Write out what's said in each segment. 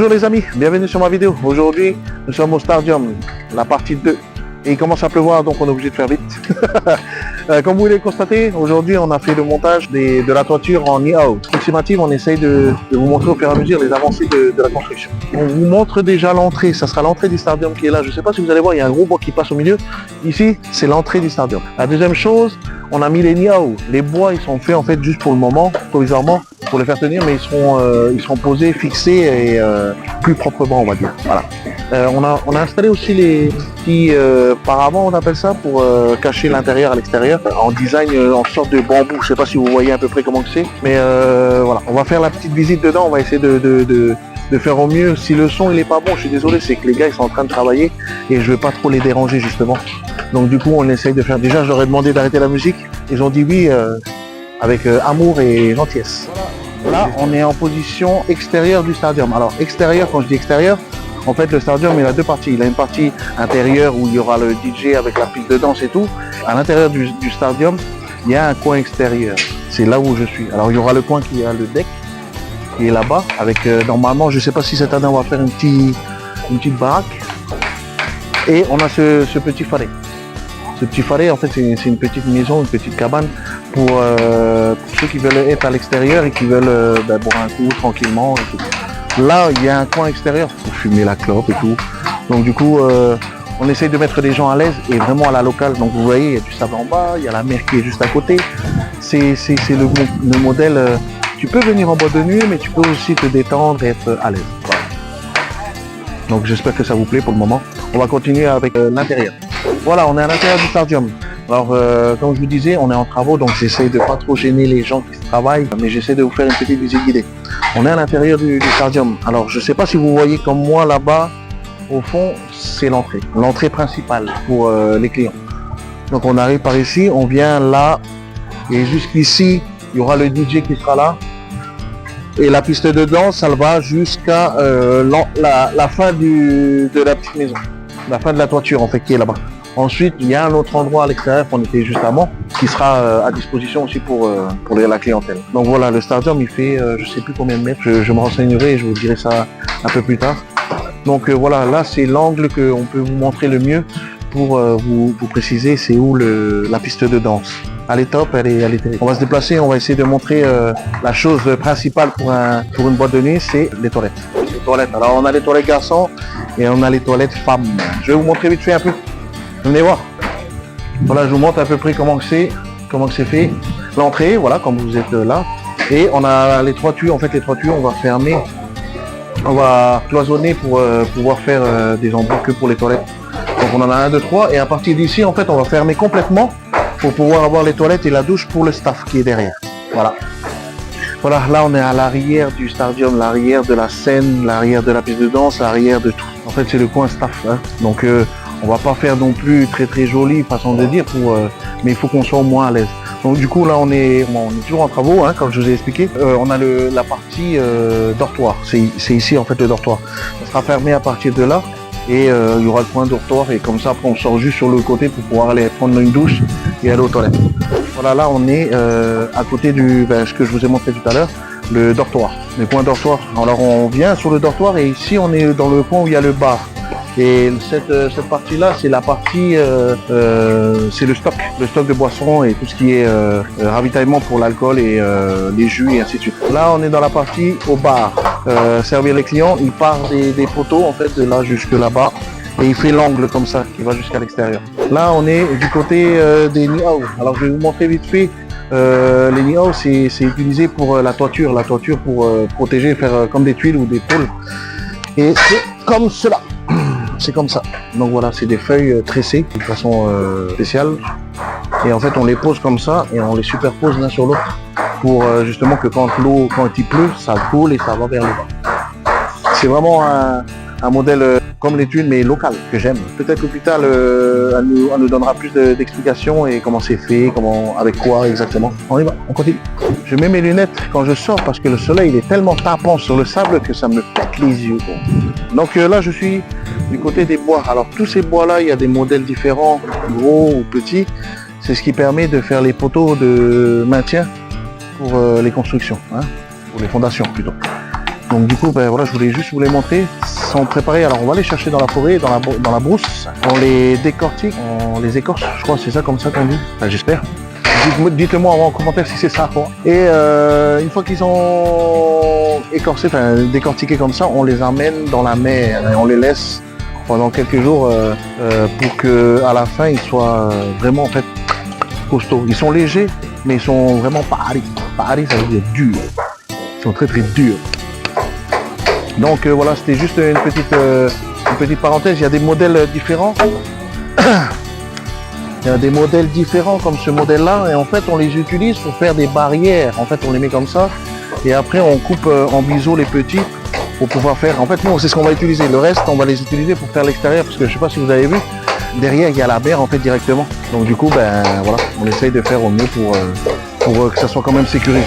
Bonjour les amis, bienvenue sur ma vidéo. Aujourd'hui, nous sommes au Stardium, la partie 2. Et il commence à pleuvoir, donc on est obligé de faire vite. Comme vous l'avez constaté, aujourd'hui on a fait le montage de la toiture en Niao. Approximative, on essaye de vous montrer au fur et à mesure les avancées de la construction. On vous montre déjà l'entrée, ça sera l'entrée du Stardium qui est là. Je ne sais pas si vous allez voir, il y a un gros bois qui passe au milieu. Ici, c'est l'entrée du Stardium. La deuxième chose, on a mis les Niao. Les bois, ils sont faits en fait juste pour le moment, provisoirement, pour les faire tenir, mais ils seront posés, fixés et plus proprement, on va dire. Voilà. On a installé aussi les petits paravents, on appelle ça, pour cacher l'intérieur à l'extérieur, en design en sorte de bambou. Je sais pas si vous voyez à peu près comment que c'est, mais voilà. On va faire la petite visite dedans, on va essayer de faire au mieux. Si le son il est pas bon, je suis désolé, c'est que les gars ils sont en train de travailler et je veux pas trop les déranger justement. Donc du coup on essaye de faire. Déjà j'aurais demandé d'arrêter la musique, ils ont dit oui avec amour et gentillesse. Là on est en position extérieure du Stardium. Alors extérieur, quand je dis extérieur, en fait le Stardium il a deux parties. Il a une partie intérieure où il y aura le DJ avec la piste de danse et tout. À l'intérieur du Stardium, il y a un coin extérieur. C'est là où je suis. Alors il y aura le coin qui a le deck qui est là-bas avec normalement, je sais pas si cette année on va faire une petite baraque. Et on a ce petit faré. Ce petit faré en fait c'est une petite maison, une petite cabane pour ceux qui veulent être à l'extérieur et qui veulent boire un coup tranquillement et tout. Là il y a un coin extérieur pour fumer la clope et tout. Donc du coup on essaye de mettre les gens à l'aise et vraiment à la locale. Donc vous voyez il y a du sable en bas, il y a la mer qui est juste à côté. C'est le modèle. Tu peux venir en boîte de nuit mais tu peux aussi te détendre et être à l'aise. Voilà. Donc j'espère que ça vous plaît pour le moment. On va continuer avec l'intérieur. Voilà, on est à l'intérieur du Stardium. Alors, comme je vous disais, on est en travaux, donc j'essaie de pas trop gêner les gens qui travaillent, mais j'essaie de vous faire une petite visite guidée. On est à l'intérieur du Stardium. Alors, je sais pas si vous voyez comme moi là-bas, au fond, c'est l'entrée principale pour les clients. Donc, on arrive par ici, on vient là, et jusqu'ici, il y aura le DJ qui sera là. Et la piste de danse, ça va jusqu'à la fin de la petite maison. La fin de la toiture en fait qui est là-bas. Ensuite il y a un autre endroit à l'extérieur qu'on était juste avant qui sera à disposition aussi pour la clientèle. Donc voilà, le Stardium il fait je sais plus combien de mètres, je me renseignerai et je vous dirai ça un peu plus tard. Donc voilà, là c'est l'angle qu'on peut vous montrer le mieux pour vous préciser c'est où la piste de danse. Elle est top, elle est terrible. On va se déplacer, on va essayer de montrer la chose principale pour une boîte de nuit, c'est les toilettes. Les toilettes. Alors on a les toilettes garçons et on a les toilettes femmes. Je vais vous montrer vite fait un peu. Venez voir. Voilà, je vous montre à peu près comment c'est fait. L'entrée, voilà, comme vous êtes là. Et on a les trois tuyaux. En fait, les trois tuyaux, on va fermer. On va cloisonner pour pouvoir faire des endroits que pour les toilettes. Donc on en a 1, 2, 3. Et à partir d'ici, en fait, on va fermer complètement pour pouvoir avoir les toilettes et la douche pour le staff qui est derrière. Voilà. Voilà, là on est à l'arrière du Stardium, l'arrière de la scène, l'arrière de la piste de danse, l'arrière de tout. En fait c'est le coin staff, hein. Donc on va pas faire non plus très jolie façon de dire, mais il faut qu'on soit au moins à l'aise. Donc du coup là on est toujours en travaux, hein, comme je vous ai expliqué. On a la partie dortoir, c'est ici en fait le dortoir. Ça sera fermé à partir de là et il y aura le coin dortoir et comme ça après on sort juste sur le côté pour pouvoir aller prendre une douche et aller aux toilettes. Voilà, là on est à côté ce que je vous ai montré tout à l'heure, le dortoir, le coin dortoir. Alors on vient sur le dortoir et ici on est dans le coin où il y a le bar. Et cette partie-là, c'est la partie, c'est le stock de boissons et tout ce qui est ravitaillement pour l'alcool et les jus et ainsi de suite. Là on est dans la partie au bar, servir les clients, il part des poteaux en fait de là jusque là-bas. Et il fait l'angle comme ça, qui va jusqu'à l'extérieur. Là, on est du côté des Niao. Alors, je vais vous montrer vite fait. Les Niao, c'est utilisé pour la toiture pour protéger, faire comme des tuiles ou des pôles. Et c'est comme cela. C'est comme ça. Donc voilà, c'est des feuilles tressées de façon spéciale. Et en fait, on les pose comme ça et on les superpose l'un sur l'autre pour justement que quand il pleut, ça coule et ça va vers le bas. C'est vraiment un modèle comme les tuiles mais local que j'aime. Peut-être que plus tard elle nous donnera plus d'explications et comment c'est fait, avec quoi exactement. On y va, on continue. Je mets mes lunettes quand je sors parce que le soleil il est tellement tapant sur le sable que ça me pète les yeux. Donc là je suis du côté des bois. Alors tous ces bois là il y a des modèles différents, gros ou petits. C'est ce qui permet de faire les poteaux de maintien pour les constructions, hein, pour les fondations plutôt. Donc du coup, ben, voilà, je voulais juste vous les montrer. Ils sont préparés. Alors on va les chercher dans la forêt, dans la brousse. On les décortique, on les écorce. Je crois que c'est ça comme ça qu'on dit. Enfin, j'espère. Dites-le moi en commentaire si c'est ça. Quoi. Et une fois qu'ils sont écorcés, enfin décortiqués comme ça, on les amène dans la mer et on les laisse pendant quelques jours pour que à la fin ils soient vraiment en fait costauds. Ils sont légers, mais ils sont vraiment pari. Pari, ça veut dire dur. Ils sont très très durs. Donc voilà, c'était juste une petite parenthèse. Il y a des modèles différents. Il y a des modèles différents comme ce modèle-là. Et en fait, on les utilise pour faire des barrières. En fait, on les met comme ça. Et après, on coupe en biseau les petits pour pouvoir faire... En fait, nous, c'est ce qu'on va utiliser. Le reste, on va les utiliser pour faire l'extérieur. Parce que je ne sais pas si vous avez vu, derrière, il y a la mer en fait directement. Donc du coup, ben voilà, on essaye de faire au mieux pour que ça soit quand même sécurisé.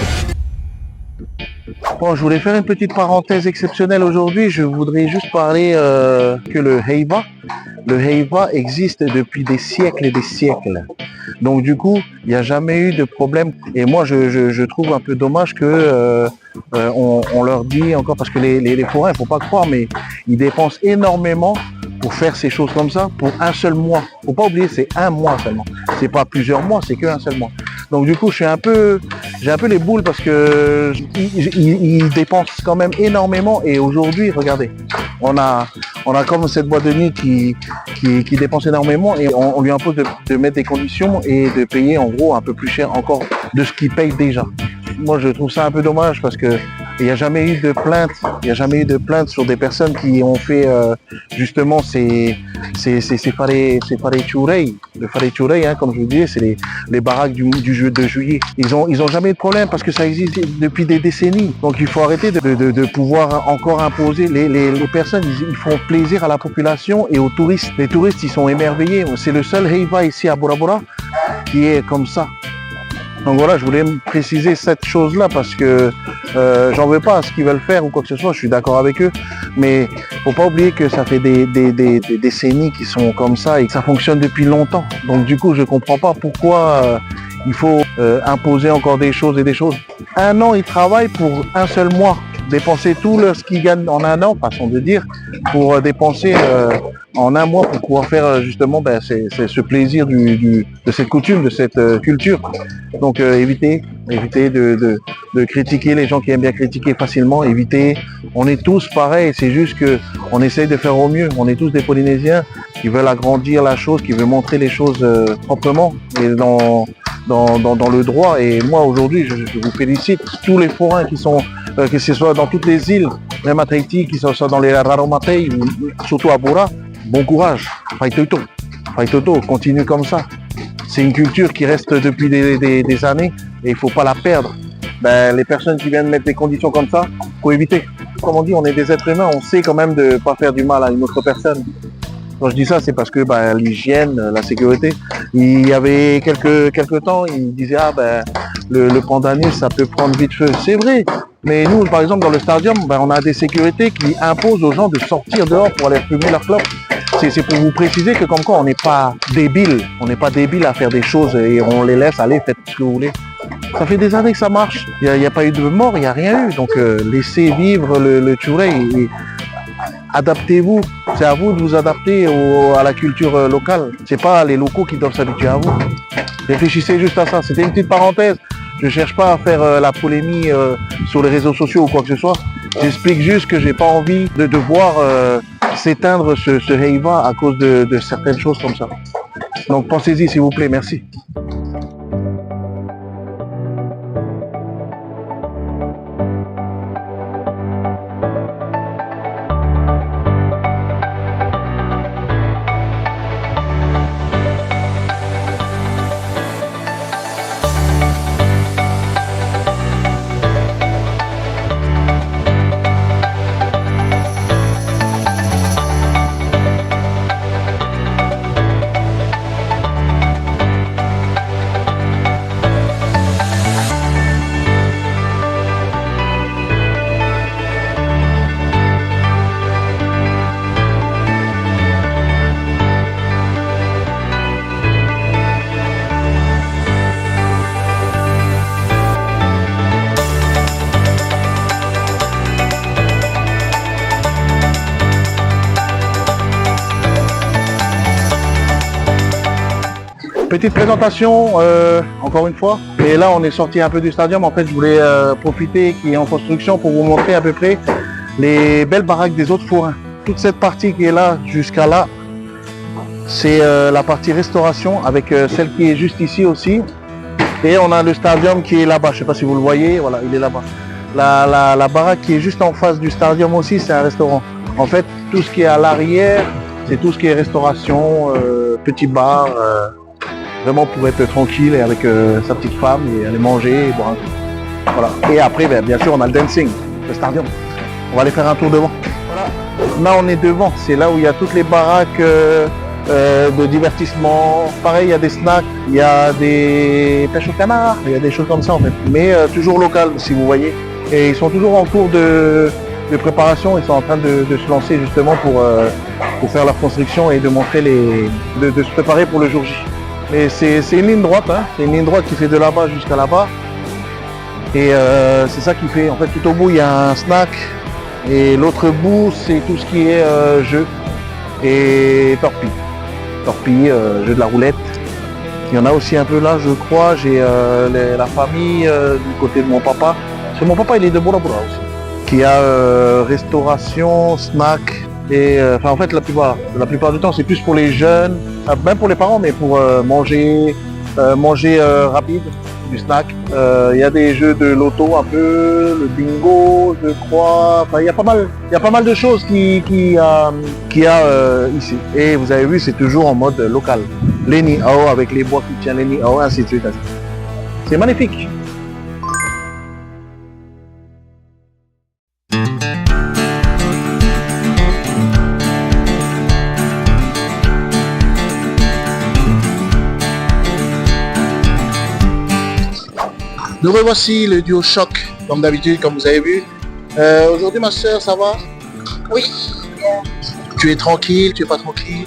Bon, je voulais faire une petite parenthèse exceptionnelle aujourd'hui. Je voudrais juste parler que le Heiva existe depuis des siècles et des siècles. Donc du coup, il n'y a jamais eu de problème. Et moi, je trouve un peu dommage que on leur dit encore, parce que les forains, il ne faut pas croire, mais ils dépensent énormément pour faire ces choses comme ça pour un seul mois. Faut pas oublier, c'est un mois seulement. C'est pas plusieurs mois, c'est qu'un seul mois. Donc du coup, j'ai un peu les boules parce que ils dépensent quand même énormément. Et aujourd'hui, regardez, on a comme cette boîte de nuit qui dépense énormément et on lui impose de mettre des conditions et de payer en gros un peu plus cher encore de ce qu'il paye déjà. Moi, je trouve ça un peu dommage parce que il n'y a jamais eu de plainte, sur des personnes qui ont fait justement ces farechurei. Le farechurei, hein, comme je vous disais, c'est les baraques du jeu de juillet. Ils ont jamais eu de problème parce que ça existe depuis des décennies. Donc il faut arrêter de pouvoir encore imposer les personnes. Ils font plaisir à la population et aux touristes. Les touristes, ils sont émerveillés. C'est le seul Heiva ici à Bora Bora qui est comme ça. Donc voilà, je voulais préciser cette chose-là parce que j'en veux pas à ce qu'ils veulent faire ou quoi que ce soit, je suis d'accord avec eux, mais faut pas oublier que ça fait des décennies qui sont comme ça et que ça fonctionne depuis longtemps. Donc du coup, je comprends pas pourquoi il faut imposer encore des choses et des choses. Un an, ils travaillent pour un seul mois, dépenser tout ce qu'ils gagnent en un an, façon de dire, pour dépenser en un mois pour pouvoir faire justement c'est ce plaisir de cette coutume, de cette culture. Donc évitez de critiquer les gens qui aiment bien critiquer facilement, évitez. On est tous pareils, c'est juste que on essaye de faire au mieux. On est tous des Polynésiens qui veulent agrandir la chose, qui veulent montrer les choses proprement et dans le droit. Et moi aujourd'hui, je vous félicite, tous les forains qui sont, que ce soit dans toutes les îles, même à Tahiti, qui sont dans les Raromatei, surtout à Bora, bon courage, Faitoto, continue comme ça. C'est une culture qui reste depuis des années et il ne faut pas la perdre. Les personnes qui viennent mettre des conditions comme ça, il faut éviter. Comme on dit, on est des êtres humains, on sait quand même de ne pas faire du mal à une autre personne. Quand je dis ça, c'est parce que l'hygiène, la sécurité, il y avait quelques temps, ils disaient le pandanus, ça peut prendre vite feu. C'est vrai, mais nous, par exemple, dans le stadium, on a des sécurités qui imposent aux gens de sortir dehors pour aller fumer leur clope. C'est pour vous préciser que comme quoi on n'est pas débile, à faire des choses et on les laisse aller, faites ce que vous voulez. Ça fait des années que ça marche, il n'y a pas eu de mort, il n'y a rien eu, donc laissez vivre le Churei et adaptez-vous, c'est à vous de vous adapter à la culture locale, c'est pas les locaux qui doivent s'habituer à vous. Réfléchissez juste à ça, c'était une petite parenthèse, je ne cherche pas à faire la polémie sur les réseaux sociaux ou quoi que ce soit, j'explique juste que j'ai pas envie de voir s'éteindre ce Heiva à cause de certaines choses comme ça. Donc pensez-y s'il vous plaît, merci. Petite présentation, encore une fois. Et là, on est sorti un peu du stadium. En fait, je voulais profiter qui est en construction pour vous montrer à peu près les belles baraques des autres forains. Toute cette partie qui est là jusqu'à là, c'est la partie restauration avec celle qui est juste ici aussi. Et on a le stadium qui est là-bas. Je ne sais pas si vous le voyez. Voilà, il est là-bas. La baraque qui est juste en face du stadium aussi, c'est un restaurant. En fait, tout ce qui est à l'arrière, c'est tout ce qui est restauration, petit bar, vraiment pour être tranquille et avec sa petite femme et aller manger et boire un coup. Voilà. Et après, bien sûr, on a le dancing, le stadium. On va aller faire un tour devant. Voilà. Là, on est devant. C'est là où il y a toutes les baraques de divertissement. Pareil, il y a des snacks, il y a des pêches au canard, il y a des choses comme ça en fait. Mais toujours local, si vous voyez. Et ils sont toujours en cours de préparation. Ils sont en train de se lancer justement pour faire leur construction et de montrer de se préparer pour le jour J. Mais c'est une ligne droite, hein. C'est une ligne droite qui fait de là-bas jusqu'à là-bas. Et c'est ça qui fait, en fait, tout au bout, il y a un snack. Et l'autre bout, c'est tout ce qui est jeu et torpille. Torpille, jeu de la roulette. Il y en a aussi un peu là, je crois. J'ai la famille du côté de mon papa. Parce que mon papa, il est de Bora Bora aussi. Qui a restauration, snack. Et en fait, la plupart du temps, c'est plus pour les jeunes, même pour les parents, mais pour manger rapide, du snack. Il y a des jeux de loto un peu, le bingo, je crois. Enfin, il y a pas mal de choses qu'il y a ici. Et vous avez vu, c'est toujours en mode local. Les Niao avec les bois qui tiennent les Niao, ainsi de suite. C'est magnifique. Nous revoici le duo Choc, comme d'habitude, comme vous avez vu. Aujourd'hui, ma soeur, ça va? Oui. Tu es tranquille, tu es pas tranquille?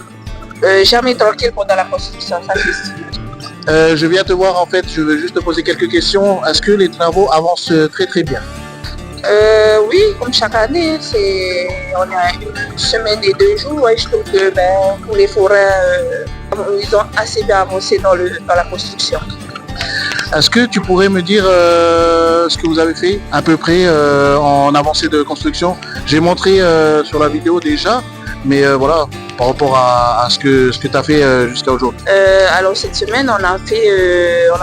Jamais tranquille pendant la construction, ça c'est sûr. Je viens te voir, en fait, je veux juste te poser quelques questions. Est-ce que les travaux avancent très très bien? Oui, comme chaque année, on a une semaine et 2 jours. Et je trouve que pour les forains, ils ont assez bien avancé dans la construction. Est-ce que tu pourrais me dire ce que vous avez fait à peu près en avancée de construction? J'ai montré sur la vidéo déjà, mais voilà, par rapport à ce que tu as fait jusqu'à aujourd'hui. Alors cette semaine, on a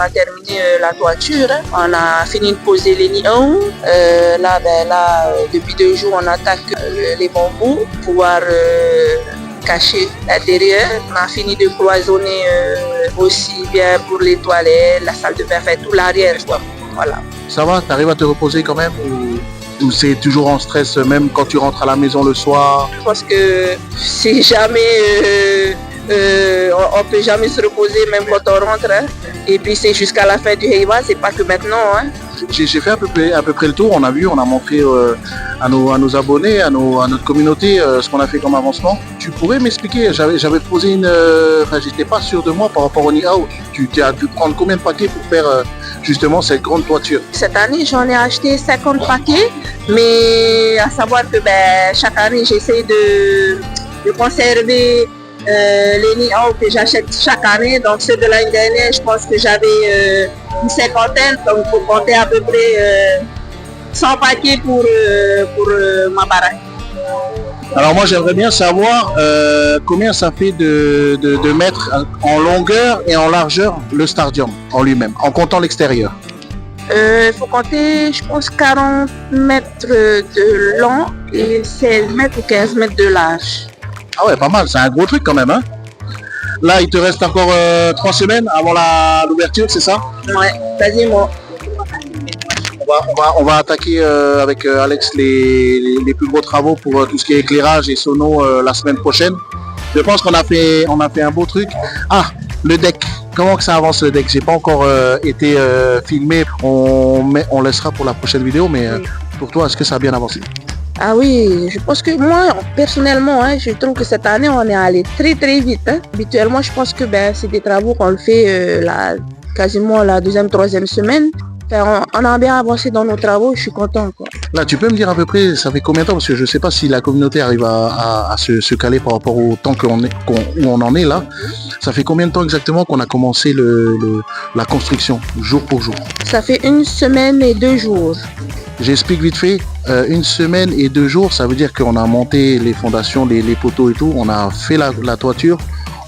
terminé la toiture, hein. On a fini de poser les nids. Là, depuis 2 jours, on attaque les bambous pour pouvoir caché l'intérieur. On a fini de cloisonner aussi bien pour les toilettes, la salle de bain, enfin tout l'arrière. Voilà. Ça va, tu arrives à te reposer quand même ou c'est toujours en stress même quand tu rentres à la maison le soir? Je pense que c'est jamais, on peut jamais se reposer même quand on rentre. Hein. Et puis c'est jusqu'à la fin du Heiwa, c'est pas que maintenant. Hein. J'ai fait à peu près le tour, on a montré à nos abonnés, à notre communauté ce qu'on a fait comme avancement. Tu pourrais m'expliquer, j'avais posé j'étais pas sûr de moi par rapport au Niao. Tu as dû prendre combien de paquets pour faire justement cette grande toiture? Cette année, j'en ai acheté 50 paquets, mais à savoir que chaque année, j'essaie de conserver les Niao que j'achète chaque année. Donc ceux de l'année dernière, je pense que j'avais une cinquantaine, donc pour compter à peu près 100 paquets pour ma baraque. Alors moi j'aimerais bien savoir combien ça fait de mètres en longueur et en largeur le stadium en lui-même, en comptant l'extérieur. Il faut compter, je pense, 40 mètres de long et 16 mètres ou 15 mètres de large. Ah ouais, pas mal, c'est un gros truc quand même, hein. Là, il te reste encore 3 semaines avant l'ouverture, c'est ça? Ouais, quasiment. On va attaquer avec Alex les plus gros travaux pour tout ce qui est éclairage et sono la semaine prochaine. Je pense qu'on a fait un beau truc. Ah, le deck. Comment que ça avance le deck? J'ai pas encore été filmé. On laissera pour la prochaine vidéo, mais pour toi, est-ce que ça a bien avancé? Ah oui, je pense que moi, personnellement, hein, je trouve que cette année, on est allé très très vite. Hein. Habituellement, je pense que c'est des travaux qu'on le fait quasiment la 2e, 3e semaine. On a bien avancé dans nos travaux, je suis content, quoi. Là, tu peux me dire à peu près, ça fait combien de temps? Parce que je ne sais pas si la communauté arrive à se caler par rapport au temps où on en est là. Ça fait combien de temps exactement qu'on a commencé la construction, jour pour jour? Ça fait 1 semaine et 2 jours. J'explique vite fait, 1 semaine et 2 jours, ça veut dire qu'on a monté les fondations, les poteaux et tout, on a fait la toiture,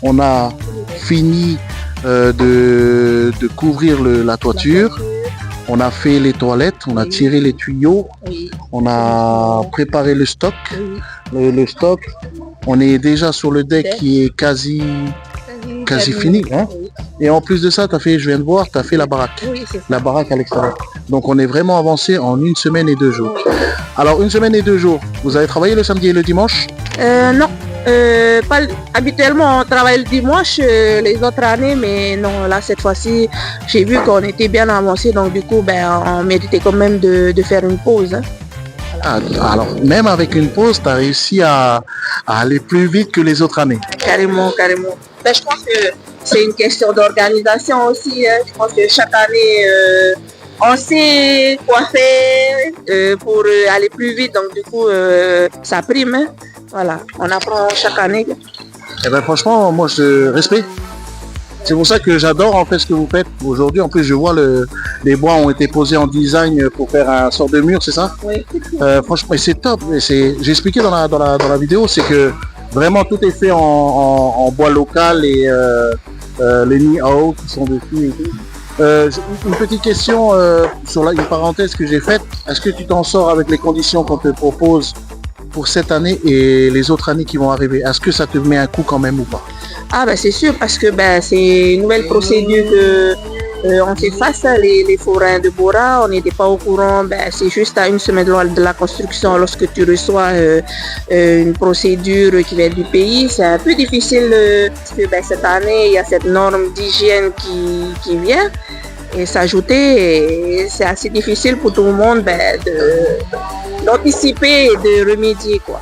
on a fini de couvrir la toiture, on a fait les toilettes, on a tiré les tuyaux, on a préparé le stock, le stock, on est déjà sur le deck qui est quasi fini, hein? Et en plus de ça, je viens de voir, tu as fait la baraque. Oui, c'est ça. La baraque à l'extérieur. Donc on est vraiment avancé en 1 semaine et 2 jours. Alors 1 semaine et 2 jours, vous avez travaillé le samedi et le dimanche? Non, habituellement on travaille le dimanche les autres années, mais non, là cette fois-ci, j'ai vu qu'on était bien avancé, donc du coup, on méritait quand même de faire une pause. Hein. Ah, alors même avec une pause, tu as réussi à aller plus vite que les autres années. Carrément, carrément. Je pense que c'est une question d'organisation aussi. Hein. Je pense que chaque année, on sait quoi faire pour aller plus vite. Donc du coup, ça prime. Hein. Voilà, on apprend chaque année. Eh ben franchement, moi je respecte. C'est pour ça que j'adore en fait ce que vous faites aujourd'hui. En plus, je vois les bois ont été posés en design pour faire un sort de mur, c'est ça? Oui. Franchement, c'est top. J'ai expliqué dans la vidéo, c'est que vraiment tout est fait en bois local et les nids à eau qui sont dessus et tout. Une petite question sur une parenthèse que j'ai faite. Est-ce que tu t'en sors avec les conditions qu'on te propose pour cette année et les autres années qui vont arriver? Est-ce que ça te met un coup quand même ou pas? Ah c'est sûr, parce que c'est une nouvelle procédure que on fait face à les forains de Bora. On n'était pas au courant, c'est juste à 1 semaine de la construction, lorsque tu reçois une procédure qui vient du pays. C'est un peu difficile parce que cette année, il y a cette norme d'hygiène qui vient et s'ajouter, et c'est assez difficile pour tout le monde d'anticiper et de remédier, quoi.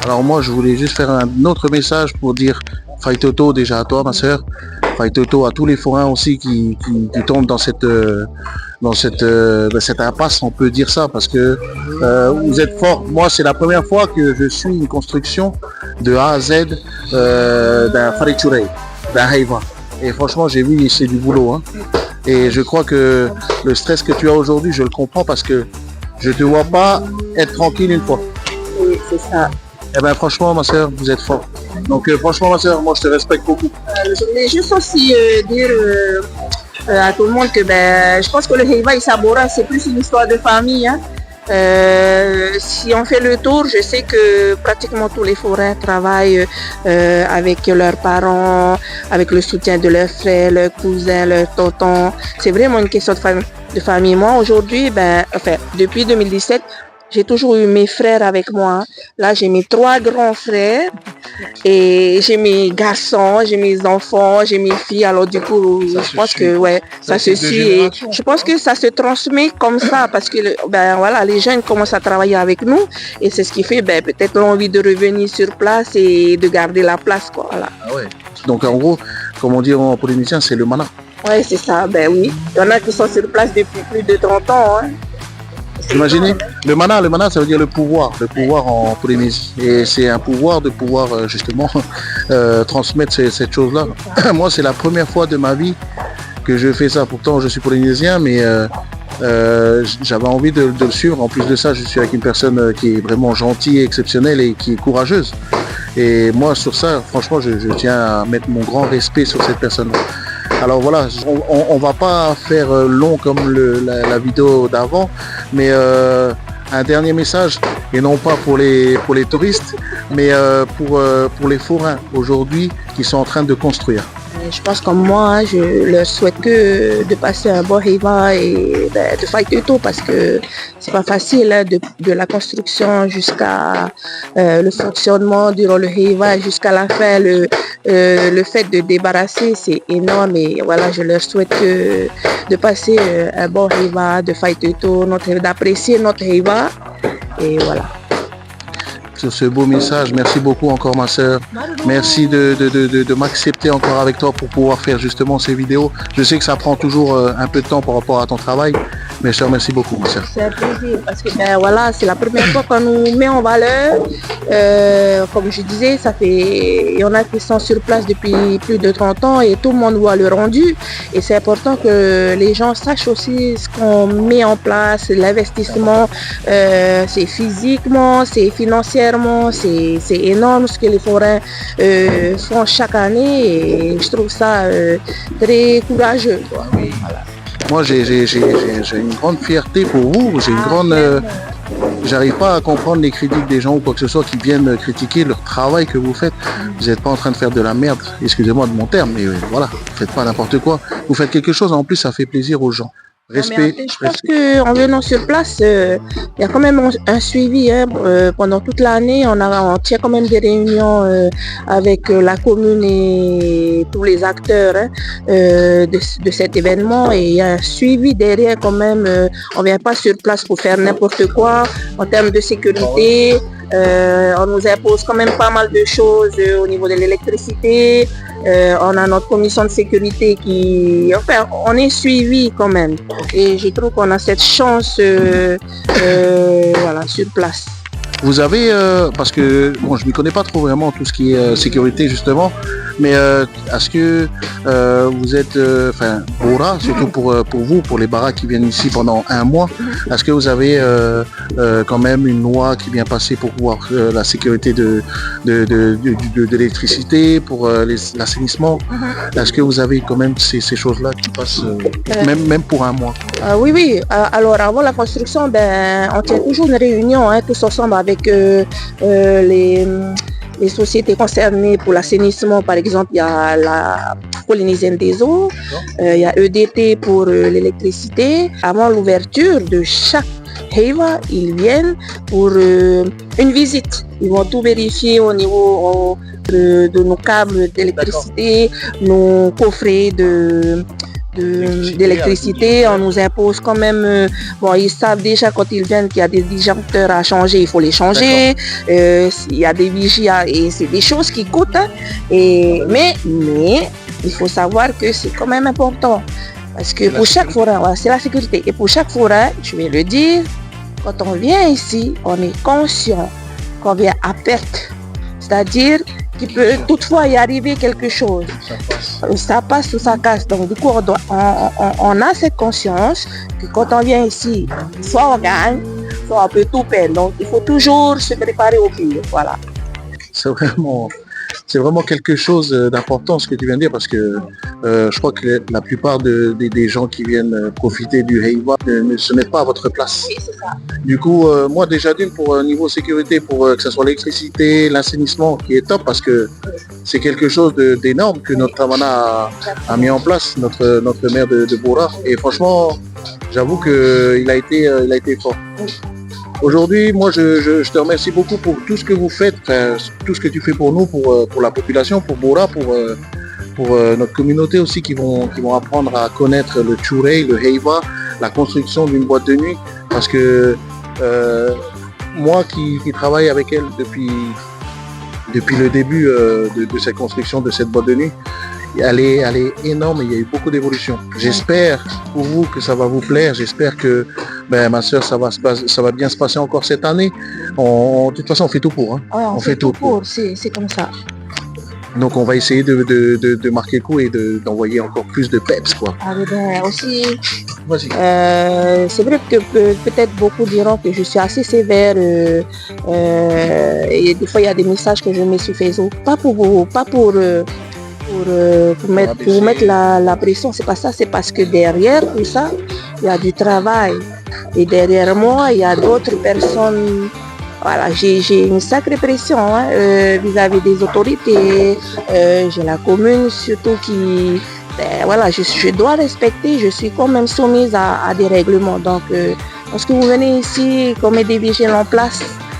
Alors moi, je voulais juste faire un autre message pour dire Fai Toto déjà à toi, ma sœur. Fai Toto à tous les forains aussi qui tombent dans cette impasse, on peut dire ça, parce que vous êtes forts. Moi, c'est la première fois que je suis une construction de A à Z d'un Farichurei, d'un Heiva. Et franchement, j'ai vu, c'est du boulot. Hein. Et je crois que le stress que tu as aujourd'hui, je le comprends parce que je ne te vois pas être tranquille une fois. Oui, c'est ça. Eh bien, franchement, ma sœur, vous êtes fort. Donc, franchement, ma sœur, moi, je te respecte beaucoup. Je voulais juste aussi dire à tout le monde que je pense que le Heiva et Sabora, c'est plus une histoire de famille. Hein. Si on fait le tour, je sais que pratiquement tous les forains travaillent avec leurs parents, avec le soutien de leurs frères, leurs cousins, leurs tontons. C'est vraiment une question de famille. Moi, aujourd'hui, depuis 2017, j'ai toujours eu mes frères avec moi. Là, j'ai mes 3 grands frères et j'ai mes garçons, j'ai mes enfants, j'ai mes filles. Alors du coup, je pense que ça se suit. Et je pense que ça se transmet comme ça parce que les jeunes commencent à travailler avec nous et c'est ce qui fait peut-être l'envie de revenir sur place et de garder la place, quoi. Voilà. Ah ouais. Donc en gros, comme on dit en polynésien, c'est le mana. Oui, c'est ça. Oui. Il y en a qui sont sur place depuis plus de 30 ans. Hein. Imaginez, le mana, ça veut dire le pouvoir en Polynésie. Et c'est un pouvoir de pouvoir justement transmettre cette chose-là. Moi, c'est la première fois de ma vie que je fais ça. Pourtant, je suis polynésien, mais j'avais envie de le suivre. En plus de ça, je suis avec une personne qui est vraiment gentille, exceptionnelle et qui est courageuse. Et moi, sur ça, franchement, je tiens à mettre mon grand respect sur cette personne-là. Alors voilà, on va pas faire long comme la vidéo d'avant, mais un dernier message, et non pas pour les touristes, mais pour les forains aujourd'hui qui sont en train de construire. Je pense comme moi, je leur souhaite que de passer un bon Heiva et de faire tout parce que c'est pas facile hein, de la construction jusqu'à le fonctionnement durant le Heiva jusqu'à la fin. Le fait de débarrasser, c'est énorme et voilà, je leur souhaite de passer un bon Heiva, de faire tout, d'apprécier notre Heiva et voilà. Sur ce beau message, merci beaucoup encore ma sœur. Merci de m'accepter encore avec toi pour pouvoir faire justement ces vidéos. Je sais que ça prend toujours un peu de temps par rapport à ton travail, Mais je te remercie beaucoup, ma sœur. C'est un plaisir parce que voilà, c'est la première fois qu'on nous met en valeur. Comme je disais, il y en a qui sont sur place depuis plus de 30 ans et tout le monde voit le rendu. Et c'est important que les gens sachent aussi ce qu'on met en place, l'investissement, c'est physiquement, c'est financièrement, c'est énorme ce que les forains font chaque année et je trouve ça très courageux, quoi. Voilà. Moi, j'ai une grande fierté pour vous. J'ai une grande. J'arrive pas à comprendre les critiques des gens ou quoi que ce soit qui viennent critiquer leur travail que vous faites. Vous n'êtes pas en train de faire de la merde, excusez-moi de mon terme, mais voilà, vous faites pas n'importe quoi. Vous faites quelque chose, en plus, ça fait plaisir aux gens. Respect. Je pense qu'en venant sur place, il y a quand même un suivi. Pendant toute l'année, on tient quand même des réunions avec la commune et tous les acteurs de cet événement. Et il y a un suivi derrière quand même. On ne vient pas sur place pour faire n'importe quoi en termes de sécurité. On nous impose quand même pas mal de choses au niveau de l'électricité. On a notre commission de sécurité enfin, on est suivi quand même. Et je trouve qu'on a cette chance voilà, sur place. Vous avez, parce que bon, je ne m'y connais pas trop vraiment tout ce qui est sécurité justement, mais est-ce que vous êtes, Bora, surtout pour vous, pour les baraques qui viennent ici pendant un mois, est-ce que vous avez quand même une loi qui vient passer pour voir la sécurité de l'électricité, pour l'assainissement? Est-ce que vous avez quand même ces choses-là qui passent même pour un mois? Oui. Alors avant la construction, on tient toujours une réunion tous ensemble avec les sociétés concernées pour l'assainissement. Par exemple, il y a la Polynésienne des eaux, il y a EDT pour l'électricité. Avant l'ouverture de chaque Heiva, ils viennent pour une visite. Ils vont tout vérifier au niveau de nos câbles d'électricité, nos coffrets d'électricité. On nous impose quand même, ils savent déjà quand ils viennent qu'il y a des disjoncteurs à changer, il faut les changer. Il y a des vigies et c'est des choses qui coûtent. Mais il faut savoir que c'est quand même important. Parce que pour chaque forain, c'est la sécurité. Et pour chaque forain, je vais le dire, quand on vient ici, on est conscient qu'on vient à perte. C'est-à-dire qu'il peut toutefois y arriver quelque chose. Ça passe ou ça casse. Donc du coup, on a cette conscience que quand on vient ici, soit on gagne, soit on peut tout perdre. Donc il faut toujours se préparer au pire. Voilà. C'est vraiment quelque chose d'important ce que tu viens de dire parce que je crois que la plupart des gens qui viennent profiter du Heiva ne se mettent pas à votre place. Oui, c'est ça. Du coup, moi déjà d'une pour niveau sécurité, pour que ce soit l'électricité, l'assainissement qui est top parce que c'est quelque chose d'énorme que notre Tamana a mis en place, notre maire de Bora. Et franchement, j'avoue qu'il a été fort. Aujourd'hui, moi, je te remercie beaucoup pour tout ce que vous faites, tout ce que tu fais pour nous, pour la population, pour Bora, pour notre communauté aussi qui vont apprendre à connaître le Tchurei, le Heiva, la construction d'une boîte de nuit. Parce que moi qui travaille avec elle depuis le début de cette construction de cette boîte de nuit, elle est énorme et il y a eu beaucoup d'évolution. J'espère pour vous que ça va vous plaire. J'espère que ma soeur, ça va bien se passer encore cette année. De toute façon, on fait tout pour. Hein. Ouais, on fait tout pour. C'est comme ça. Donc on va essayer de marquer le coup et d'envoyer encore plus de peps, quoi. Aussi, c'est vrai que peut-être beaucoup diront que je suis assez sévère et des fois il y a des messages que je mets sur Facebook, pas pour mettre la pression, c'est pas ça, c'est parce que derrière tout ça, il y a du travail. Et derrière moi, il y a d'autres personnes. Voilà, j'ai une sacrée pression vis-à-vis des autorités. J'ai la commune surtout qui... je dois respecter, je suis quand même soumise à des règlements. Donc, lorsque vous venez ici, qu'on met des vigiles en place,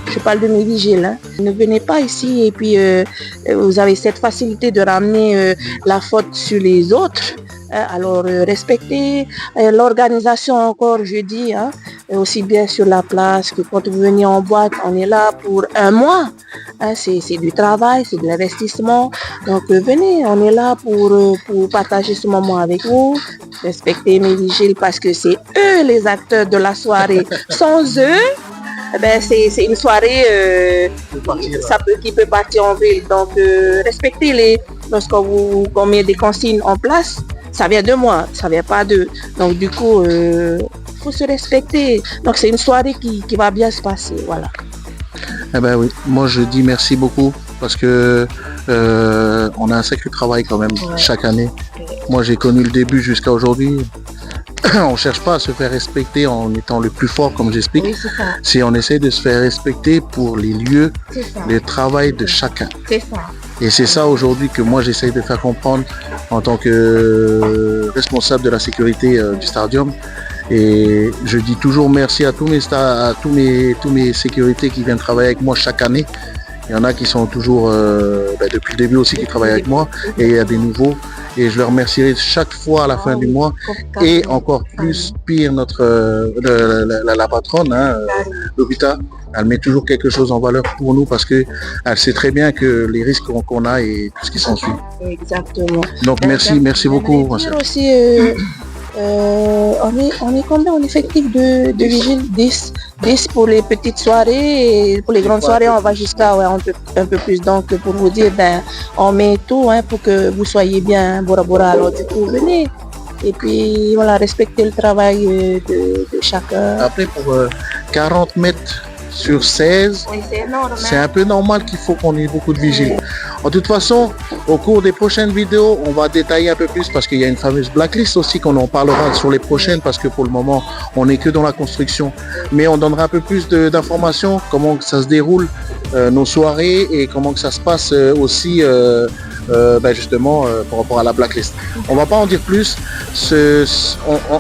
je parle de mes vigiles. Ne venez pas ici et puis vous avez cette facilité de ramener la faute sur les autres. Alors respectez l'organisation encore, je dis, aussi bien sur la place que quand vous venez en boîte, on est là pour un mois. C'est du travail, c'est de l'investissement. Donc venez, on est là pour partager ce moment avec vous, respecter mes vigiles parce que c'est eux les acteurs de la soirée. Sans eux, c'est une soirée qui peut partir en ville. Donc, respectez-les. Lorsqu'on met des consignes en place, ça vient de moi, ça vient pas d'eux. Donc, du coup, faut se respecter. Donc, c'est une soirée qui va bien se passer. Voilà. Eh ben oui, moi je dis merci beaucoup parce que on a un sacré travail quand même chaque année. Moi j'ai connu le début jusqu'à aujourd'hui. On cherche pas à se faire respecter en étant le plus fort comme j'explique. Oui, c'est ça. C'est on essaie de se faire respecter pour les lieux, le travail de chacun. C'est ça. Et c'est ça aujourd'hui que moi j'essaie de faire comprendre en tant que responsable de la sécurité du Stadium. Et je dis toujours merci à tous mes sécurités qui viennent travailler avec moi chaque année. Il y en a qui sont toujours depuis le début aussi qui travaillent avec moi et il y a des nouveaux. Et je leur remercierai chaque fois à la fin du mois et encore plus pire la patronne, Lobita. Elle met toujours quelque chose en valeur pour nous parce que elle sait très bien que les risques qu'on a et tout ce qui s'ensuit. Exactement. Donc merci beaucoup. Aussi, on est combien en effectif de vigiles? 10 pour les petites soirées et pour les grandes soirées on va jusqu'à un peu plus. Donc pour vous dire, on met tout pour que vous soyez bien Bora Bora. Alors du coup venez et puis voilà, respectez le travail de chacun. Après pour 40 mètres sur 16, oui, c'est un peu normal qu'il faut qu'on ait beaucoup de vigiles. En toute façon, au cours des prochaines vidéos, on va détailler un peu plus parce qu'il y a une fameuse blacklist aussi qu'on en parlera sur les prochaines parce que pour le moment, on n'est que dans la construction. Mais on donnera un peu plus d'informations, comment ça se déroule, nos soirées et comment que ça se passe aussi justement par rapport à la blacklist. On va pas en dire plus,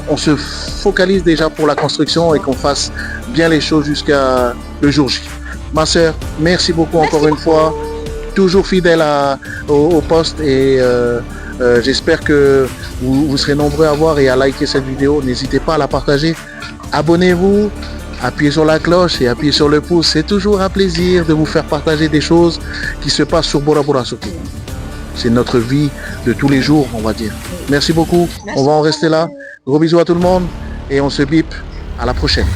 on se focalise déjà pour la construction et qu'on fasse bien les choses jusqu'à le jour J. Ma sœur, merci beaucoup encore une fois, toujours fidèle au poste et j'espère que vous serez nombreux à voir et à liker cette vidéo. N'hésitez pas à la partager, abonnez-vous, appuyez sur la cloche et appuyez sur le pouce. C'est toujours un plaisir de vous faire partager des choses qui se passent sur Bora Bora surtout. C'est notre vie de tous les jours, on va dire. Merci beaucoup. On va en rester là. Gros bisous à tout le monde et on se bip. À la prochaine.